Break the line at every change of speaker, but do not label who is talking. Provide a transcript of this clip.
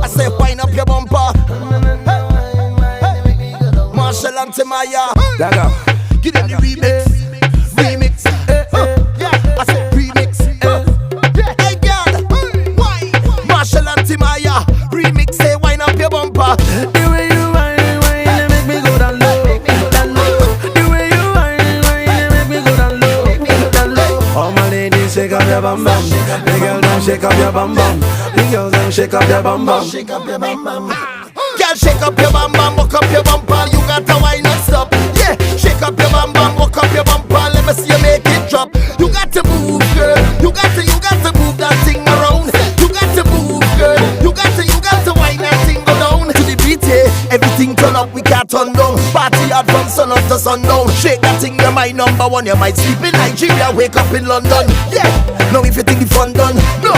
I say wind up your bumper. Marshall and Timaya. Give them the remix. Remix. I say remix. Hey girl, why? Marshall and Timaya. Remix, say wind up your bumper.
The way you whine, make me go down low, down low. The way you whine, make me go down low, down low. All my ladies, shake up your bum bum. The girls, them shake up your bum bum. The girls, them shake up your bum bum.
Shake up your bum bum. Girl, shake up your bum bum, walk up your bumper. You got to wine and stop. Yeah, shake up your bum bum, walk up your bumper. Let me see you make it drop. You got to move, girl. You got to move that thing around. You got to move, girl. You got to wine that thing go down. To the beat, yeah, everything turn up, we can't turn down. Party hard from sun up to sundown. Shake that thing, you're my number one. You might sleep in Nigeria, wake up in London. Yeah, now if you think the fun done, no.